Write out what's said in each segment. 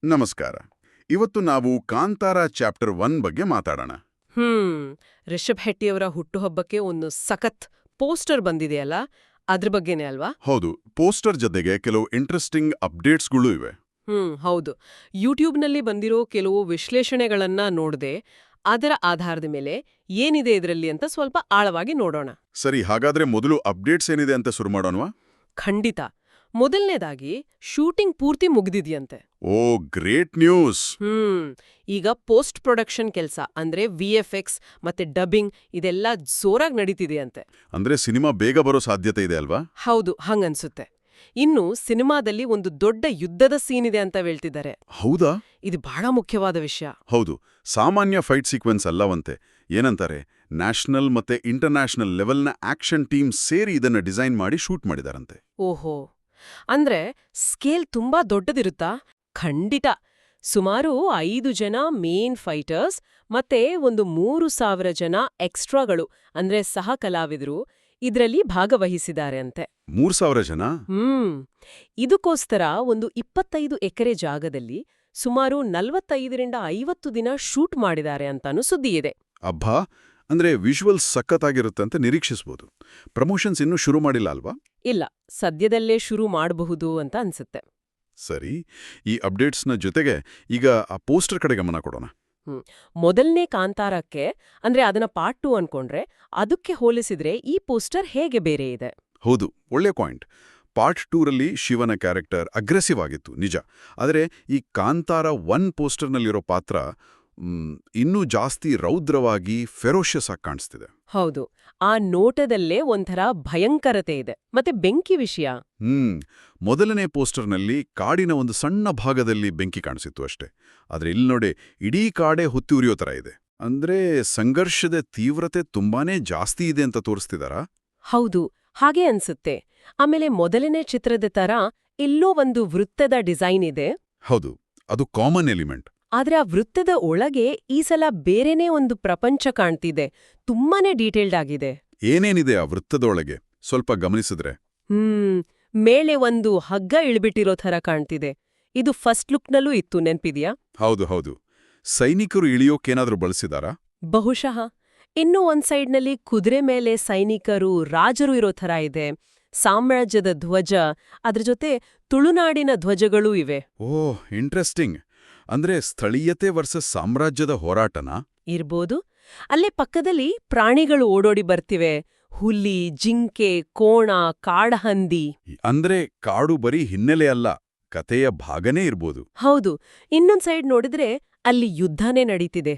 ನಮಸ್ಕಾರ. ಇವತ್ತು ನಾವು ಕಾಂತಾರ ಚಾಪ್ಟರ್ 1 ಬಗ್ಗೆ ಮಾತಾಡೋಣ. ಹ್ಮ್ ರಿಷಬ್ ಹೆಟ್ಟಿಯವರ ಹುಟ್ಟುಹಬ್ಬಕ್ಕೆ ಒಂದು ಸಖತ್ ಪೋಸ್ಟರ್ ಬಂದಿದೆಯಲ್ಲ, ಅದ್ರ ಬಗ್ಗೆನೇ ಅಲ್ವಾ? ಹೌದು, ಪೋಸ್ಟರ್ ಜೊತೆಗೆ ಕೆಲವು ಇಂಟ್ರೆಸ್ಟಿಂಗ್ ಅಪ್ಡೇಟ್ಸ್ಗಳು ಇವೆ. ಹೌದು. ಯೂಟ್ಯೂಬ್ನಲ್ಲಿ ಬಂದಿರೋ ಕೆಲವು ವಿಶ್ಲೇಷಣೆಗಳನ್ನ ನೋಡ್ದೆ, ಅದರ ಆಧಾರದ ಮೇಲೆ ಏನಿದೆ ಇದರಲ್ಲಿ ಅಂತ ಸ್ವಲ್ಪ ಆಳವಾಗಿ ನೋಡೋಣ. ಸರಿ, ಹಾಗಾದ್ರೆ ಮೊದಲು ಅಪ್ಡೇಟ್ಸ್ ಏನಿದೆ ಅಂತ ಶುರು ಮಾಡೋಣವಾ? ಖಂಡಿತ. ಮೊದಲನೇದಾಗಿ ಶೂಟಿಂಗ್ ಪೂರ್ತಿ ಮುಗ್ದಿದ್ಯಂತೆ. ಓ, ಗ್ರೇಟ್ ನ್ಯೂಸ್! ಈಗ ಪೋಸ್ಟ್ ಪ್ರೊಡಕ್ಷನ್ ಕೆಲಸ ಅಂದ್ರೆ VFX ಮತ್ತೆ ಡಬ್ಬಿಂಗ್ ಇದೆಲ್ಲ ಜೋರಾಗಿ ನಡೀತಿದೆಯಂತೆ. ಅಂದ್ರೆ ಸಿನಿಮಾ ಬೇಗ ಬರೋ ಸಾಧ್ಯತೆ ಇದೆ ಅಲ್ವಾ? ಹೌದು, ಹಂಗನ್ಸುತ್ತೆ. ಇನ್ನು ಸಿನಿಮಾದಲ್ಲಿ ಒಂದು ದೊಡ್ಡ ಯುದ್ಧದ ಸೀನ್ ಇದೆ ಅಂತ ಹೇಳ್ತಿದ್ದಾರೆ. ಹೌದಾ? ಇದು ಬಹಳ ಮುಖ್ಯವಾದ ವಿಷಯ. ಹೌದು, ಸಾಮಾನ್ಯ ಫೈಟ್ ಸೀಕ್ವೆನ್ಸ್ ಅಲ್ಲವಂತೆ. ಏನಂತಾರೆ, ನ್ಯಾಷನಲ್ ಮತ್ತೆ ಇಂಟರ್ನ್ಯಾಷನಲ್ ಲೆವೆಲ್ನ ಆಕ್ಷನ್ ಟೀಮ್ ಸೇರಿ ಇದನ್ನ ಡಿಸೈನ್ ಮಾಡಿ ಶೂಟ್ ಮಾಡಿದಾರಂತೆ. ಓಹೋ, ಅಂದ್ರೆ ಸ್ಕೇಲ್ ತುಂಬಾ ದೊಡ್ಡದಿರುತ್ತಾ? ಖಂಡಿತ. ಸುಮಾರು 5 ಜನ ಮೇನ್ ಫೈಟರ್ಸ್ ಮತ್ತೆ ಒಂದು 3,000 ಜನ ಎಕ್ಸ್ಟ್ರಾಗಳು ಅಂದ್ರೆ ಸಹ ಕಲಾವಿದರು ಇದ್ರಲ್ಲಿ ಭಾಗವಹಿಸಿದ್ದಾರೆ ಅಂತೆ. 3,000 ಜನ? ಇದಕ್ಕೋಸ್ಕರ ಒಂದು 25 ಎಕರೆ ಜಾಗದಲ್ಲಿ ಸುಮಾರು 45ರಿಂದ 50 ದಿನ ಶೂಟ್ ಮಾಡಿದ್ದಾರೆ ಅಂತಾನೂ ಸುದ್ದಿ ಇದೆ. ಅಬ್ಬಾ, ಅಂದ್ರೆ ವಿಜುವಲ್ಸ್ ಸಖತ್ತಾಗಿರುತ್ತೆ ಅಂತ ನಿರೀಕ್ಷಿಸಬಹುದು. ಪ್ರಮೋಷನ್ಸ್ ಇನ್ನೂ ಶುರು ಮಾಡಿಲ್ಲ ಅಲ್ವಾ? ಇಲ್ಲ, ಸದ್ಯದಲ್ಲೇ ಶುರು ಮಾಡಬಹುದು ಅಂತ ಅನ್ಸುತ್ತೆ. ಸರಿ, ಈ ಅಪ್ಡೇಟ್ಸ್ನ ಜೊತೆಗೆ ಈಗ ಆ ಪೋಸ್ಟರ್ ಕಡೆ ಗಮನ ಕೊಡೋಣ. ಮೊದಲನೇ ಕಾಂತಾರಕ್ಕೆ ಅಂದ್ರೆ ಅದನ್ನ ಪಾರ್ಟ್ 2 ಅನ್ಕೊಂಡ್ರೆ ಅದಕ್ಕೆ ಹೋಲಿಸಿದ್ರೆ ಈ ಪೋಸ್ಟರ್ ಹೇಗೆ ಬೇರೆ ಇದೆ? ಹೌದು, ಒಳ್ಳೆ ಪಾಯಿಂಟ್. ಪಾರ್ಟ್ 2ರಲ್ಲಿ ಶಿವನ ಕ್ಯಾರೆಕ್ಟರ್ ಅಗ್ರೆಸಿವ್ ಆಗಿತ್ತು, ನಿಜ. ಆದರೆ ಈ ಕಾಂತಾರ 1 ಪೋಸ್ಟರ್ನಲ್ಲಿರೋ ಪಾತ್ರ ಇನ್ನೂ ಜಾಸ್ತಿ ರೌದ್ರವಾಗಿ ಫೆರೋಷಿಯಸ್ ಆಗಿ ಕಾಣಿಸ್ತಿದೆ. ಹೌದು, ಆ ನೋಟದಲ್ಲೇ ಒಂಥರ ಭಯಂಕರತೆ ಇದೆ. ಮತ್ತೆ ಬೆಂಕಿ ವಿಷಯ. ಮೊದಲನೇ ಪೋಸ್ಟರ್ನಲ್ಲಿ ಕಾಡಿನ ಒಂದು ಸಣ್ಣ ಭಾಗದಲ್ಲಿ ಬೆಂಕಿ ಕಾಣಿಸಿತ್ತು ಅಷ್ಟೇ. ಆದ್ರೆ ಇಲ್ಲಿ ನೋಡಿ, ಇಡೀ ಕಾಡೇ ಹೊತ್ತಿ ಉರಿಯೋ ತರ ಇದೆ. ಅಂದ್ರೆ ಸಂಘರ್ಷದ ತೀವ್ರತೆ ತುಂಬಾನೇ ಜಾಸ್ತಿ ಇದೆ ಅಂತ ತೋರಿಸ್ತಿದಾರಾ? ಹೌದು, ಹಾಗೆ ಅನ್ಸುತ್ತೆ. ಆಮೇಲೆ ಮೊದಲನೇ ಚಿತ್ರದ ತರ ಎಲ್ಲೋ ಒಂದು ವೃತ್ತದ ಡಿಸೈನ್ ಇದೆ. ಹೌದು, ಅದು ಕಾಮನ್ ಎಲಿಮೆಂಟ್. ಆದ್ರೆ ಆ ವೃತ್ತದ ಒಳಗೆ ಈ ಸಲ ಬೇರೆನೇ ಒಂದು ಪ್ರಪಂಚ ಕಾಣ್ತಿದೆ. ತುಂಬಾನೇ ಡೀಟೇಲ್ಡ್ ಆಗಿದೆ. ಏನೇನಿದೆ ಆ ವೃತ್ತದೊಳಗೆ ಸ್ವಲ್ಪ ಗಮನಿಸಿದ್ರೆ? ಮೇಲೆ ಒಂದು ಹಗ್ಗ ಇಳ್ಬಿಟ್ಟಿರೋ ಥರ ಕಾಣ್ತಿದೆ. ಇದು ಫಸ್ಟ್ ಲುಕ್ನಲ್ಲೂ ಇತ್ತು, ನೆನ್ಪಿದ್ಯಾ? ಹೌದು ಹೌದು. ಸೈನಿಕರು ಇಳಿಯೋಕೇನಾದ್ರೂ ಬಳಸಿದಾರಾ? ಬಹುಶಃ. ಇನ್ನೂ ಒಂದ್ ಸೈಡ್ನಲ್ಲಿ ಕುದುರೆ ಮೇಲೆ ಸೈನಿಕರು, ರಾಜರು ಇರೋ ಥರ ಇದೆ. ಸಾಮ್ರಾಜ್ಯದ ಧ್ವಜ, ಅದ್ರ ಜೊತೆ ತುಳುನಾಡಿನ ಧ್ವಜಗಳೂ ಇವೆ. ಓಹ್, ಇಂಟ್ರೆಸ್ಟಿಂಗ್. ಅಂದ್ರೆ ಸ್ಥಳೀಯತೆ ವರ್ಸಸ್ ಸಾಮ್ರಾಜ್ಯದ ಹೋರಾಟನಾ? ಇರ್ಬೋದು. ಅಲ್ಲೇ ಪಕ್ಕದಲ್ಲಿ ಪ್ರಾಣಿಗಳು ಓಡೋಡಿ ಬರ್ತಿವೆ. ಹುಲಿ, ಜಿಂಕೆ, ಕೋಣ, ಕಾಡಹಂದಿ. ಅಂದ್ರೆ ಕಾಡು ಬರೀ ಹಿನ್ನೆಲೆ ಅಲ್ಲ, ಕಥೆಯ ಭಾಗನೇ ಇರ್ಬೋದು. ಹೌದು. ಇನ್ನೊಂದ್ ಸೈಡ್ ನೋಡಿದ್ರೆ ಅಲ್ಲಿ ಯುದ್ಧನೇ ನಡೀತಿದೆ.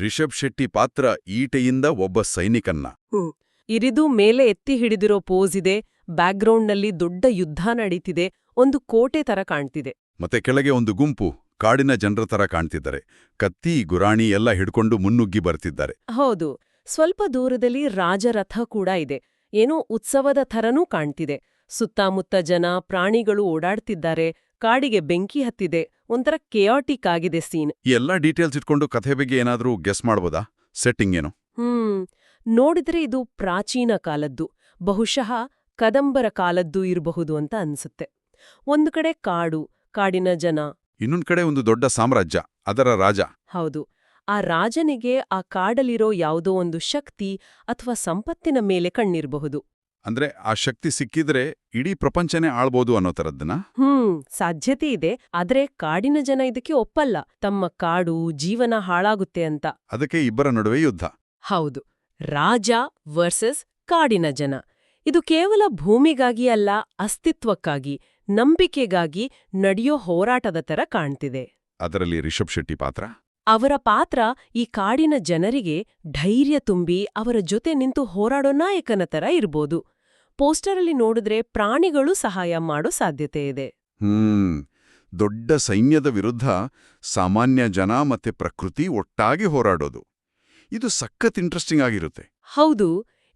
ರಿಷಬ್ ಶೆಟ್ಟಿ ಪಾತ್ರ ಈಟೆಯಿಂದ ಒಬ್ಬ ಸೈನಿಕನ್ನ ಇರಿದು ಮೇಲೆ ಎತ್ತಿ ಹಿಡಿದಿರೋ ಪೋಸ್ ಇದೆ. ಬ್ಯಾಕ್ಗ್ರೌಂಡ್ನಲ್ಲಿ ದೊಡ್ಡ ಯುದ್ಧ ನಡೀತಿದೆ. ಒಂದು ಕೋಟೆ ತರ ಕಾಣ್ತಿದೆ. ಮತ್ತೆ ಕೆಳಗೆ ಒಂದು ಗುಂಪು ಕಾಡಿನ ಜನರ ತರ ಕಾಣ್ತಿದ್ದಾರೆ. ಕತ್ತಿ, ಗುರಾಣಿ ಎಲ್ಲ ಹಿಡ್ಕೊಂಡು ಮುನ್ನುಗ್ಗಿ ಬರ್ತಿದ್ದಾರೆ. ಹೌದು. ಸ್ವಲ್ಪ ದೂರದಲ್ಲಿ ರಾಜರಥ ಕೂಡ ಇದೆ. ಏನೋ ಉತ್ಸವದ ಥರನೂ ಕಾಣ್ತಿದೆ. ಸುತ್ತಮುತ್ತ ಜನ, ಪ್ರಾಣಿಗಳು ಓಡಾಡ್ತಿದ್ದಾರೆ. ಕಾಡಿಗೆ ಬೆಂಕಿ ಹತ್ತಿದೆ. ಒಂಥರ ಕೆಯಾಟಿಕ್ ಆಗಿದೆ ಸೀನ್. ಈ ಎಲ್ಲಾ ಡೀಟೇಲ್ಸ್ ಇಟ್ಕೊಂಡು ಕಥೆ ಬಗ್ಗೆ ಏನಾದ್ರೂ ಗೆಸ್ ಮಾಡ್ಬೋದಾ? ಸೆಟ್ಟಿಂಗ್ ಏನು? ನೋಡಿದ್ರೆ ಇದು ಪ್ರಾಚೀನ ಕಾಲದ್ದು, ಬಹುಶಃ ಕದಂಬರ ಕಾಲದ್ದು ಇರಬಹುದು ಅಂತ ಅನ್ಸುತ್ತೆ. ಒಂದು ಕಡೆ ಕಾಡು, ಕಾಡಿನ ಜನ. ಇನ್ನೊಂದ್ ಕಡೆ ಒಂದು ದೊಡ್ಡ ಸಾಮ್ರಾಜ್ಯ, ಅದರ ರಾಜ. ಹೌದು. ಆ ರಾಜನಿಗೆ ಆ ಕಾಡಲ್ಲಿರೋ ಯಾವುದೋ ಒಂದು ಶಕ್ತಿ ಅಥವಾ ಸಂಪತ್ತಿನ ಮೇಲೆ ಕಣ್ಣಿರಬಹುದು. ಅಂದ್ರೆ ಆ ಶಕ್ತಿ ಸಿಕ್ಕಿದ್ರೆ ಇಡೀ ಪ್ರಪಂಚನೇ ಆಳ್ಬೋದು ಅನ್ನೋ ತರದ್ದನ? ಸಾಧ್ಯತೆ ಇದೆ. ಆದ್ರೆ ಕಾಡಿನ ಜನ ಇದಕ್ಕೆ ಒಪ್ಪಲ್ಲ. ತಮ್ಮ ಕಾಡು, ಜೀವನ ಹಾಳಾಗುತ್ತೆ ಅಂತ. ಅದಕ್ಕೆ ಇಬ್ಬರ ನಡುವೆ ಯುದ್ಧ. ಹೌದು, ರಾಜ ವರ್ಸಸ್ ಕಾಡಿನ ಜನ. ಇದು ಕೇವಲ ಭೂಮಿಗಾಗಿ ಅಲ್ಲ, ಅಸ್ತಿತ್ವಕ್ಕಾಗಿ, ನಂಬಿಕೆಗಾಗಿ ನಡೆಯೋ ಹೋರಾಟದ ತರ ಕಾಣ್ತಿದೆ. ಅದರಲ್ಲಿ ರಿಷಬ್ ಶೆಟ್ಟಿ ಪಾತ್ರ? ಅವರ ಪಾತ್ರ ಈ ಕಾಡಿನ ಜನರಿಗೆ ಧೈರ್ಯ ತುಂಬಿ ಅವರ ಜೊತೆ ನಿಂತು ಹೋರಾಡೋ ನಾಯಕನ ತರ ಇರ್ಬೋದು. ಪೋಸ್ಟರಲ್ಲಿ ನೋಡಿದ್ರೆ ಪ್ರಾಣಿಗಳು ಸಹಾಯ ಮಾಡೋ ಸಾಧ್ಯತೆ ಇದೆ. ದೊಡ್ಡ ಸೈನ್ಯದ ವಿರುದ್ಧ ಸಾಮಾನ್ಯ ಜನ ಮತ್ತೆ ಪ್ರಕೃತಿ ಒಟ್ಟಾಗಿ ಹೋರಾಡೋದು. ಇದು ಸಖತ್ ಇಂಟ್ರೆಸ್ಟಿಂಗ್ ಆಗಿರುತ್ತೆ. ಹೌದು.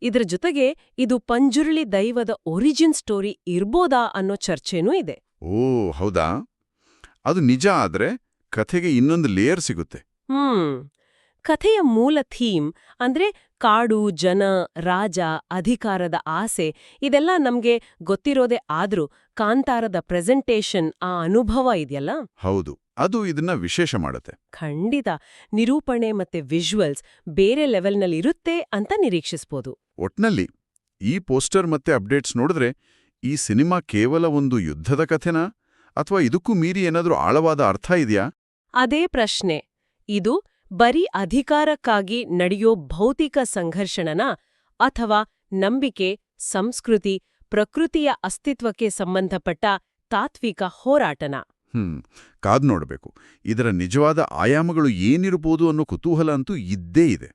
ಇದ್ರ ಜೊತೆಗೆ ಇದು ಪಂಜುರ್ಲಿ ದೈವದ ಒರಿಜಿನ್ ಸ್ಟೋರಿ ಇರ್ಬೋದಾ ಅನ್ನೋ ಚರ್ಚೆನೂ ಇದೆ. ಓ ಹೌದಾ? ಅದು ನಿಜ ಆದ್ರೆ ಕಥೆಗೆ ಇನ್ನೊಂದು ಲೇಯರ್ ಸಿಗುತ್ತೆ. ಕಥೆಯ ಮೂಲ ಥೀಮ್ ಅಂದ್ರೆ ಕಾಡು, ಜನ, ರಾಜ, ಅಧಿಕಾರದ ಆಸೆ ಇದೆಲ್ಲ ನಮ್ಗೆ ಗೊತ್ತಿರೋದೇ ಆದ್ರೂ ಕಾಂತಾರದ ಪ್ರೆಸೆಂಟೇಷನ್, ಆ ಅನುಭವ ಇದೆಯಲ್ಲ, ಹೌದು, ಅದು ಇದನ್ನ ವಿಶೇಷ ಮಾಡುತ್ತೆ. ಖಂಡಿತ ನಿರೂಪಣೆ ಮತ್ತೆ ವಿಜುವಲ್ಸ್ ಬೇರೆ ಲೆವೆಲ್ನಲ್ಲಿ ಇರುತ್ತೆ ಅಂತ ನಿರೀಕ್ಷಿಸ್ಬೋದು. ಒಟ್ನಲ್ಲಿ ಈ ಪೋಸ್ಟರ್ ಮತ್ತೆ ಅಪ್ಡೇಟ್ಸ್ ನೋಡಿದ್ರೆ ಈ ಸಿನಿಮಾ ಕೇವಲ ಒಂದು ಯುದ್ಧದ ಕಥೆನಾ ಅಥವಾ ಇದಕ್ಕೂ ಮೀರಿ ಏನಾದ್ರೂ ಆಳವಾದ ಅರ್ಥ ಇದೆಯಾ? ಅದೇ ಪ್ರಶ್ನೆ. ಇದು ಬರೀ ಅಧಿಕಾರಕ್ಕಾಗಿ ನಡೆಯೋ ಭೌತಿಕ ಸಂಘರ್ಷಣನಾ ಅಥವಾ ನಂಬಿಕೆ, ಸಂಸ್ಕೃತಿ, ಪ್ರಕೃತಿಯ ಅಸ್ತಿತ್ವಕ್ಕೆ ಸಂಬಂಧಪಟ್ಟ ತಾತ್ವಿಕ ಹೋರಾಟನಾ? ಕಾದ್ ನೋಡ್ಬೇಕು. ಇದರ ನಿಜವಾದ ಆಯಾಮಗಳು ಏನಿರಬಹುದು ಅನ್ನೋ ಕುತೂಹಲ ಅಂತೂ ಇದ್ದೇ ಇದೆ.